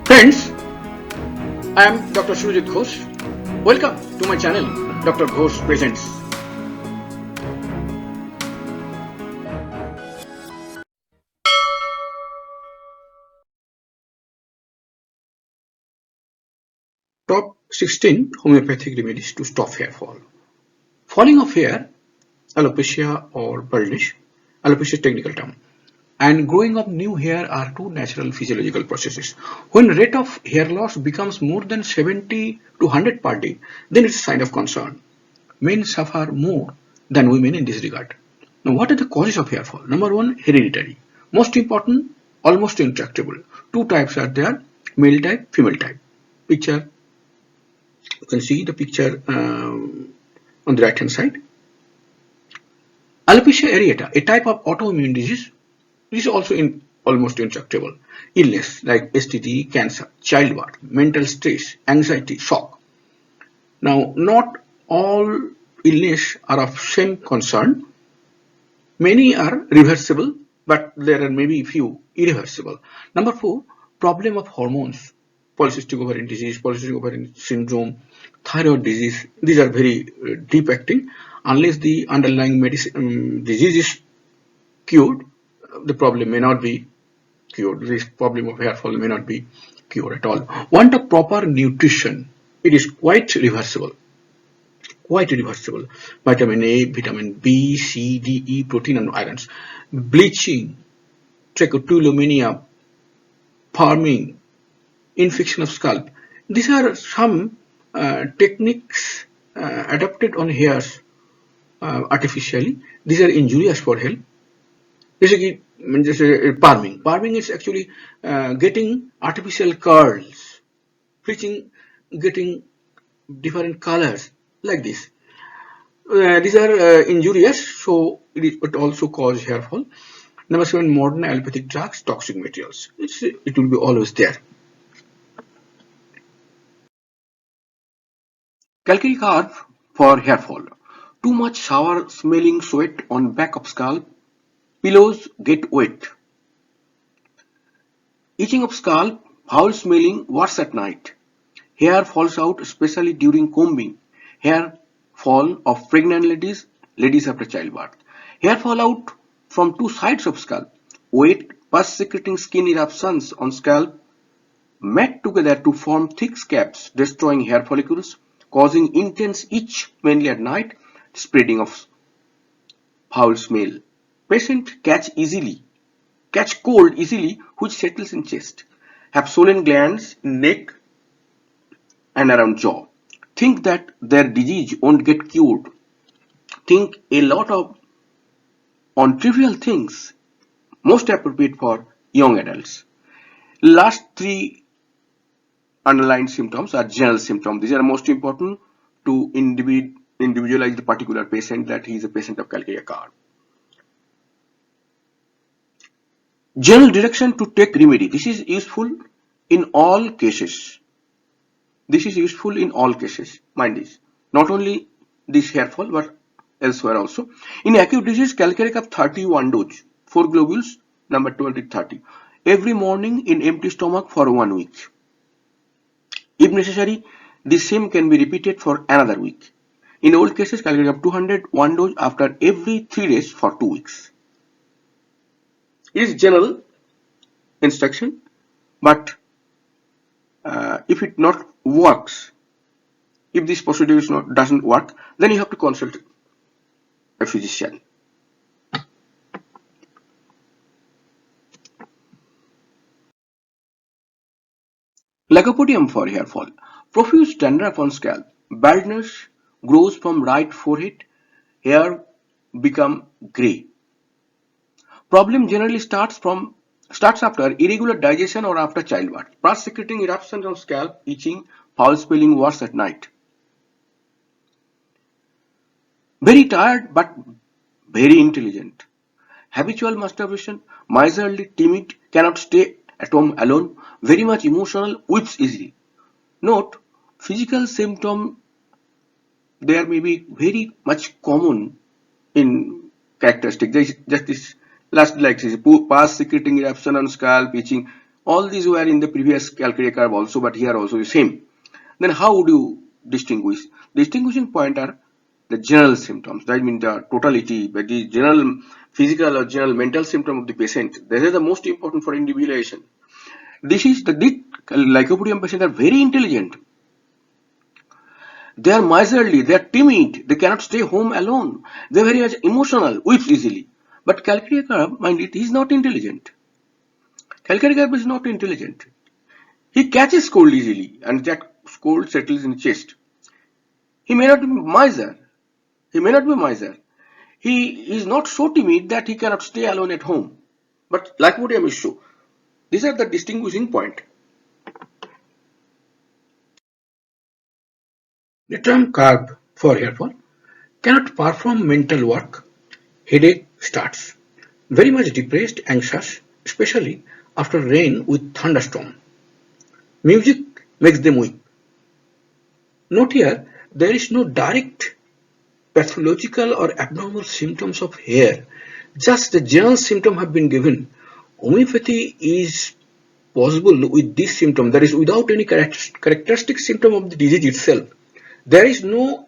Friends, I am Dr. Surajit Ghosh. Welcome to my channel, Dr. Ghosh Presents. Top 16 homeopathic remedies to stop hair fall. Falling of hair, alopecia or baldness, alopecia is technical term, and growing of new hair are two natural physiological processes. When rate of hair loss becomes more than 70 to 100 per day, then it's a sign of concern. Men suffer more than women in this regard. Now, what are the causes of hair fall? Number one, hereditary. Most important, almost intractable. Two types are there, male type, female type. Picture, you can see the picture on the right hand side. Alopecia areata, a type of autoimmune disease, this is also almost intractable. Illness like STD, cancer, childbirth, mental stress, anxiety, shock. Now, not all illness are of same concern. Many are reversible, but there are maybe few irreversible. Number four, problem of hormones, polycystic ovarian disease, polycystic ovarian syndrome, thyroid disease. These are very deep acting. Unless the underlying disease is cured, the problem may not be cured. This problem of hair fall may not be cured at all. Want a proper nutrition. It is quite reversible. Vitamin A, vitamin B, C, D, E, protein and irons. Bleaching, trichotillomania, farming, infection of scalp. These are some techniques adapted on hairs artificially. These are injurious for health. Basically, farming. Farming is actually getting artificial curls, bleaching, getting different colors like this. These are injurious, so it also cause hair fall. Number seven, modern allopathic drugs, toxic materials. It will be always there. Calcary carb for hair fall. Too much sour smelling sweat on back of scalp. Pillows get wet. Itching of scalp, foul smelling, worse at night. Hair falls out especially during combing. Hair fall of pregnant ladies after childbirth. Hair fall out from two sides of scalp. Wet, pus-secreting skin eruptions on scalp met together to form thick scabs, destroying hair follicles, causing intense itch mainly at night, spreading of foul smell. Patient catch cold easily, which settles in chest. Have swollen glands in neck and around jaw. Think that their disease won't get cured. Think a lot on trivial things, most appropriate for young adults. Last three underlying symptoms are general symptoms. These are most important to individualize the particular patient, that he is a patient of calcarea carb. General direction to take remedy. This is useful in all cases. Mind this. Not only this hair fall, but elsewhere also. In acute disease, calcarea carb 31 dose, 4 globules, number 20-30. Every morning in empty stomach for 1 week. If necessary, the same can be repeated for another week. In old cases, calcarea carb 200, 1 dose after every 3 days for 2 weeks. It is general instruction, but if it not works, if this procedure doesn't work, then you have to consult a physician. Lycopodium for hair fall. Profuse dandruff on scalp. Baldness grows from right forehead. Hair become grey. Problem generally starts after irregular digestion or after childbirth. Pus-secreting eruptions on scalp, itching, foul smelling, worse at night. Very tired but very intelligent. Habitual masturbation, miserly timid, cannot stay at home alone, very much emotional, weeps easily. Note, physical symptoms, they are maybe very much common in characteristics. Just this last, like this, pus secreting eruption on scalp, itching, All these were in the previous calculated curve also, but here also the same. Then how would you distinguish? Distinguishing point are the general symptoms. That means the totality, but the general physical or general mental symptom of the patient. This is the most important for individualization. This is the lycopodium patients are very intelligent. They are miserly, they are timid, they cannot stay home alone. They are very much emotional, weeps easily. But calculated curve, mind it, he is not intelligent. Calculated curve is not intelligent. He catches cold easily and that cold settles in the chest. He may not be miser. He may not be miser. He is not so timid that he cannot stay alone at home. But lycopodium is so. These are the distinguishing point. The term carb for hair fall cannot perform mental work. Headache starts. Very much depressed, anxious, especially after rain with thunderstorm. Music makes them weak. Note here, there is no direct pathological or abnormal symptoms of hair. Just the general symptom have been given. Homeopathy is possible with this symptom, that is without any characteristic symptom of the disease itself. There is no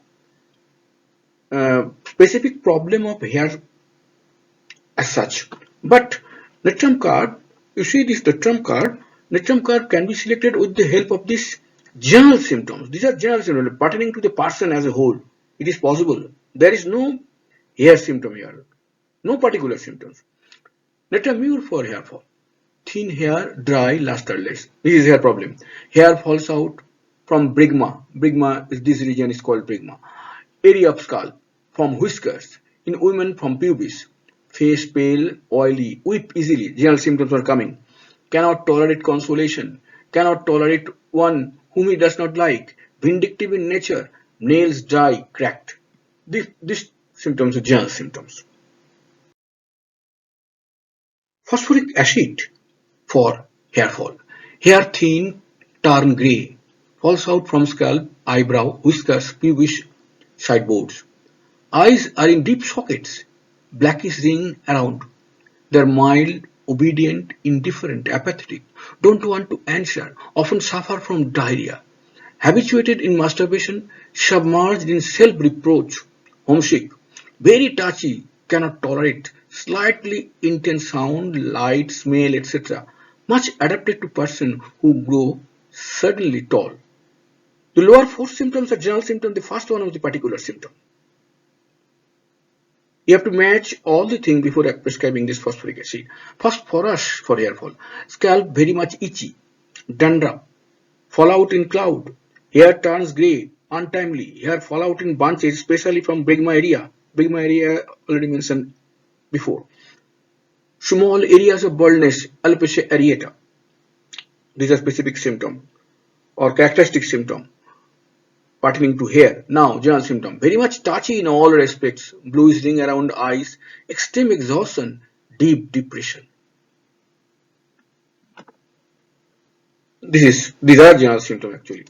specific problem of hair as such. But Natrum card, you see this Natrum card can be selected with the help of these general symptoms. These are general symptoms pertaining to the person as a whole. It is possible. There is no hair symptom here. No particular symptoms. Natramure for hair fall. Thin hair, dry, lusterless. This is hair problem. Hair falls out from brigma. Brigma is this region is called brigma. Area of scalp from whiskers. In women from pubis. Face pale, oily, weep easily. General symptoms are coming. Cannot tolerate consolation. Cannot tolerate one whom he does not like. Vindictive in nature. Nails dry, cracked. These symptoms are general symptoms. Phosphoric acid for hair fall. Hair thin, turn grey, falls out from scalp, eyebrow, whiskers, pubis, sideboards. Eyes are in deep sockets, blackish ring around. They're mild, obedient, indifferent, apathetic, don't want to answer, often suffer from diarrhea. Habituated in masturbation, submerged in self-reproach, homesick, very touchy, cannot tolerate slightly intense sound, light, smell, etc. Much adapted to person who grow suddenly tall. The lower four symptoms are general symptoms. The first one was the particular symptom. You have to match all the things before prescribing this phosphoric acid. Phosphorus for hair fall. Scalp very much itchy. Dandruff. Fallout in cloud. Hair turns grey, untimely. Hair fall out in bunches, especially from brigma area. Brigma area already mentioned before. Small areas of baldness, alopecia areata. These are specific symptom or characteristic symptom pertaining to hair. Now, general symptom. Very much touchy in all respects. Bluish ring around eyes, extreme exhaustion, deep depression. These are general symptoms actually.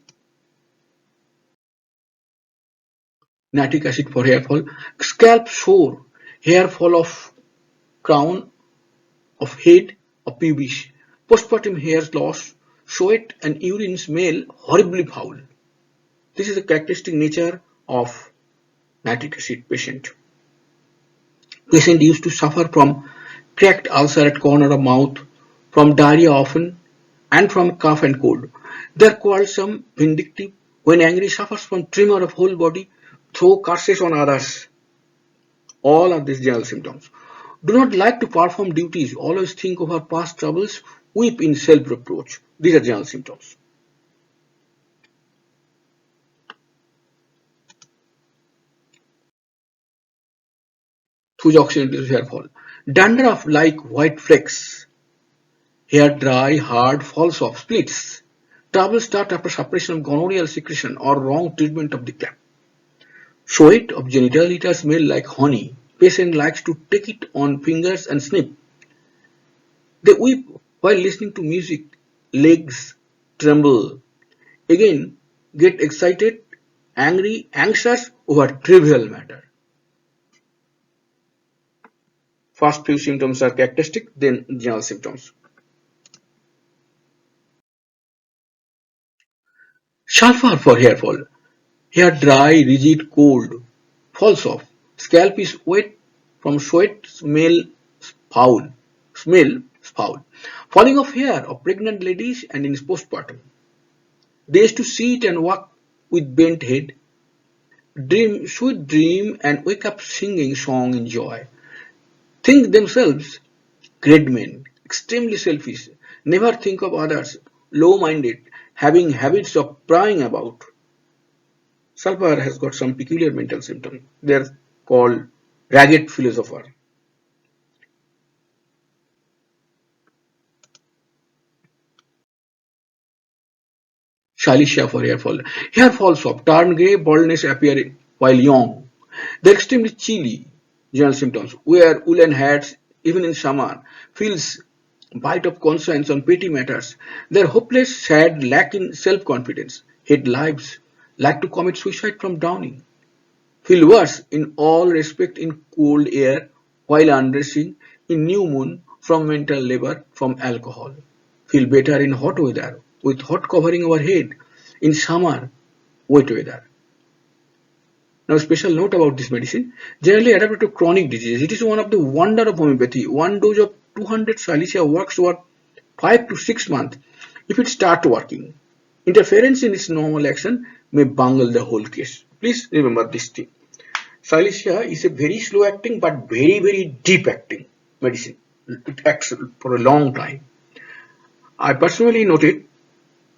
Nitric acid for hair fall. Scalp sore, hair fall of crown of head or pubis. Postpartum hair loss, sweat and urine smell horribly foul. This is the characteristic nature of nitric acid patient. Patient used to suffer from cracked ulcer at corner of mouth, from diarrhea often, and from cough and cold. They are quarrelsome, vindictive, when angry suffers from tremor of whole body, throw curses on others. All of these general symptoms. Do not like to perform duties, always think of our past troubles, weep in self-reproach. These are general symptoms. Through oxidative hair fall. Dandruff like white flakes. Hair dry, hard, falls off, splits. Trouble start after suppression of gonorrheal secretion or wrong treatment of the clamp. Sweat of genitalia smell like honey. Patient likes to take it on fingers and snip. They weep while listening to music. Legs tremble. Again, get excited, angry, anxious over trivial matter. First few symptoms are characteristic, then general symptoms. Sulfur for hair fall. Hair dry, rigid, cold. Falls off. Scalp is wet from sweat, foul. Smell foul. Falling of hair of pregnant ladies and in postpartum. They used to sit and walk with bent head, dream, sweet dream, and wake up singing song in joy. Think themselves great men, extremely selfish, never think of others, low-minded, having habits of prying about. Sulfur has got some peculiar mental symptoms. They are called ragged philosopher. Shalisha for hair fall. Hair falls off, turn grey, baldness appear while young. They're extremely chilly. General symptoms. Wear woolen hats even in summer. Feels bite of conscience on petty matters. They're hopeless, sad, lack in self-confidence. Hate lives. Like to commit suicide from drowning. Feel worse in all respect in cold air while undressing, in new moon from mental labor from alcohol. Feel better in hot weather with hot covering our head, in summer wet weather. Now, special note about this medicine, generally adapted to chronic diseases. It is one of the wonder of homeopathy. One dose of 200 Silesia works over 5 to 6 months if it starts working. Interference in its normal action may bungle the whole case. Please remember this thing. Silesia is a very slow acting but very deep acting medicine. It acts for a long time. I personally noted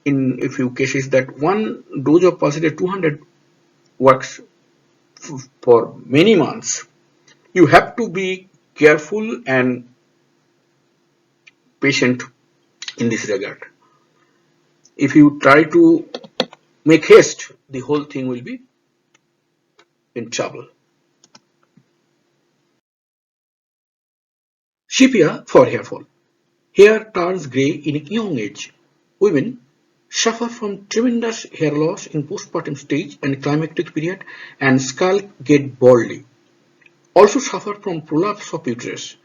in a few cases that one dose of pulsated 200 works for many months. You have to be careful and patient in this regard. If you try to make haste, the whole thing will be in trouble. Sepia for hair fall. Hair turns grey in a young age. Women suffer from tremendous hair loss in postpartum stage and climactic period, and scalp get baldy. Also suffer from prolapse of uterus.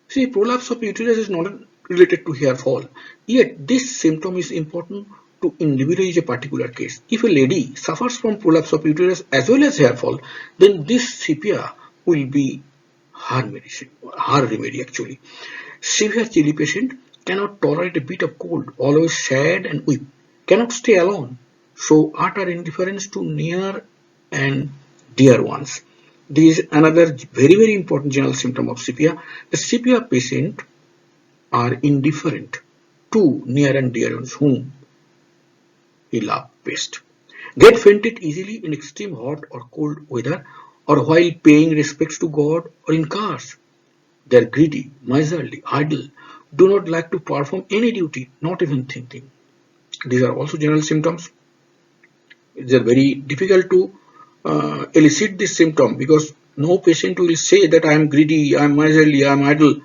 See, prolapse of uterus is not related to hair fall, yet this symptom is important to individualize a particular case. If a lady suffers from prolapse of uterus as well as hair fall, then this sepia will be her medicine, her remedy actually. Severe chilly patient cannot tolerate a bit of cold, always sad and weak, cannot stay alone, show utter indifference to near and dear ones. This is another very important general symptom of sepia. The sepia patient are indifferent to near and dear ones whom he loves best. Get fainted easily in extreme hot or cold weather or while paying respects to God or in cars. They are greedy, miserly, idle, do not like to perform any duty, not even thinking. These are also general symptoms. They are very difficult to elicit this symptom because no patient will say that I am greedy, I am miserly, I am idle.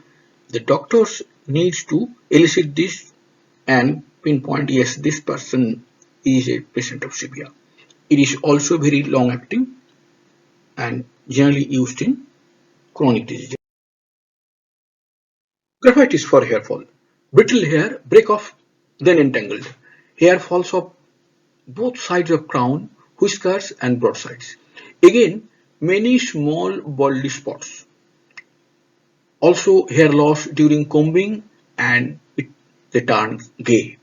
The doctors needs to elicit this and pinpoint, yes, this person is a patient of sepia. It is also very long acting and generally used in chronic disease. Graphitis for hair fall. Brittle hair break off then entangled. Hair falls off both sides of crown, whiskers and broad sides. Again, many small baldy spots. Also hair loss during combing and they turn grey.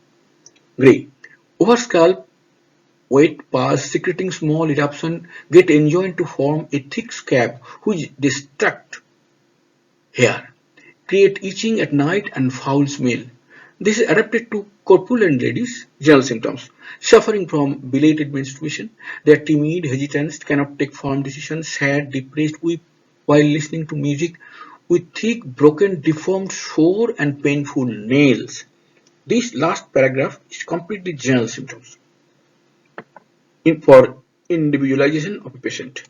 Over scalp, wet pus secreting small eruption get enjoined to form a thick scab which distract hair, create itching at night and foul smell. This is adapted to corpulent ladies. General symptoms. Suffering from belated menstruation. They are timid, hesitant, cannot take firm decisions, sad, depressed, weep while listening to music, with thick, broken, deformed, sore and painful nails. This last paragraph is completely general symptoms for individualization of a patient.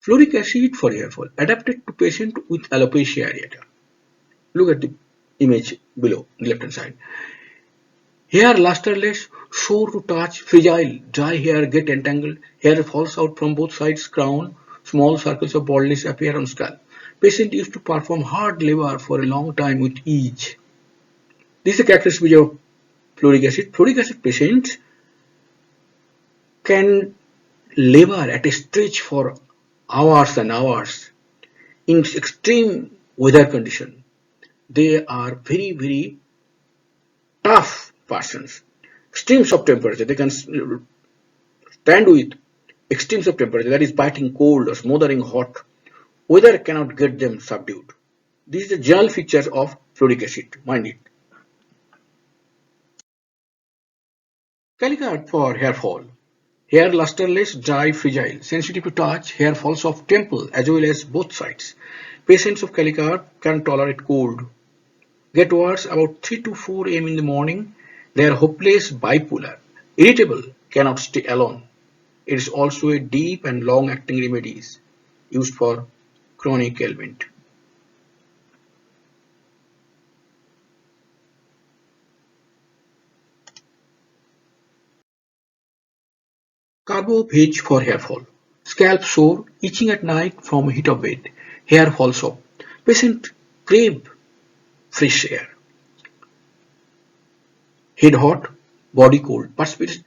Fluoric acid for hair fall adapted to patient with alopecia areata. Look at the image below, the left hand side. Hair lusterless, sore to touch, fragile, dry hair get entangled, hair falls out from both sides, crown, small circles of baldness appear on scalp. Patient used to perform hard labor for a long time with ease. This is a characteristic of fluoric acid patients can labor at a stretch for hours and hours in extreme weather condition. They are very, very tough persons. Extremes of temperature, they can stand with extremes of temperature, that is biting cold or smothering hot. Weather cannot get them subdued. This is the general features of fluoric acid, mind it. Calicut for hair fall. Hair lusterless, dry, fragile, sensitive to touch, hair falls off temple as well as both sides. Patients of Calicut can tolerate cold. Get worse about 3 to 4 am in the morning. They are hopeless, bipolar, irritable, cannot stay alone. It is also a deep and long-acting remedies used for chronic ailment. Carbo pitch for hair fall. Scalp sore, itching at night from heat of bed. Hair falls off. Patient crave fresh air. Head hot, body cold.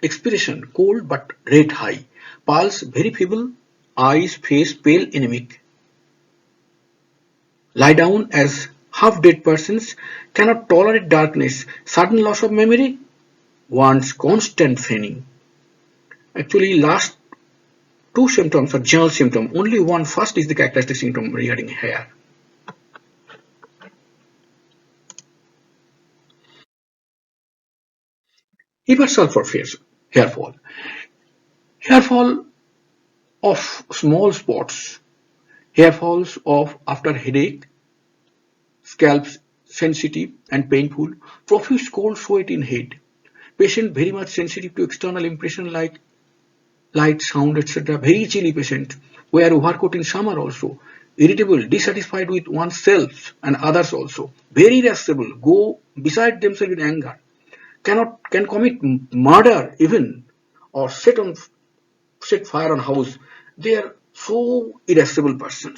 Expiration cold but rate high. Pulse very feeble. Eyes, face pale, anemic. Lie down as half-dead persons. Cannot tolerate darkness. Sudden loss of memory. Wants constant training. Actually, last two symptoms are general symptom. Only one first is the characteristic symptom regarding hair. Reversal for hair fall. Hair fall of small spots. Hair falls off after headache. Scalp sensitive and painful. Profuse cold sweat in head. Patient very much sensitive to external impression like light, sound, etc. Very chilly patient. Wear overcoat in summer also. Irritable, dissatisfied with oneself and others also. Very irascible. Go beside themselves in anger. Can commit murder even or set fire on house. They are so irascible person.